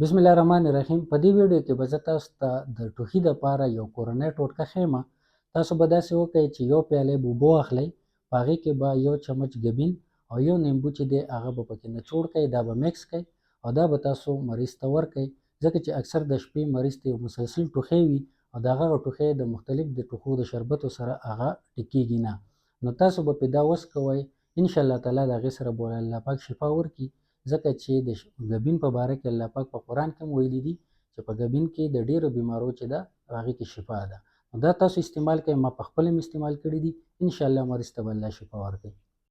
بسم الله الرحمن الرحیم. په دې ویډیو کې به زه تاسو ته د ټوخي دپاره یو کورنی ټوټکه ښیم. تاسو به داسې وکئ چې یو پیاله اوبه واخلئ، په هغې کې به یو چمچ ګبین او یو نیمبو چې دی هغه به پکې نچوړ کئ، دا به میکس کئ او دا به تاسو مریض ته ورکئ، ځکه چې اکثر د شپې مریض ته یو مسلسل ټوخی وي او د هغه ټوخی د مختلف د ټوخو د شربتو سره هغه ټیکېږي نه. نو تاسو به پرې دا وڅکوئ، انشاءالله تعالی د هغې سره به الله پاک شفا ورکړي، ځکه چې د ګبین په باره کې الله پاک په قرآن کې هم ویلي دي چې په ګبین کې د ډېرو بیمارو چې ده هغې کې شفا ده. نو دا تاسو استعمال کړئ، ما په خپله هم استعمال کړي دي، انشاءالله مریض ته به الله شفا ورکړي.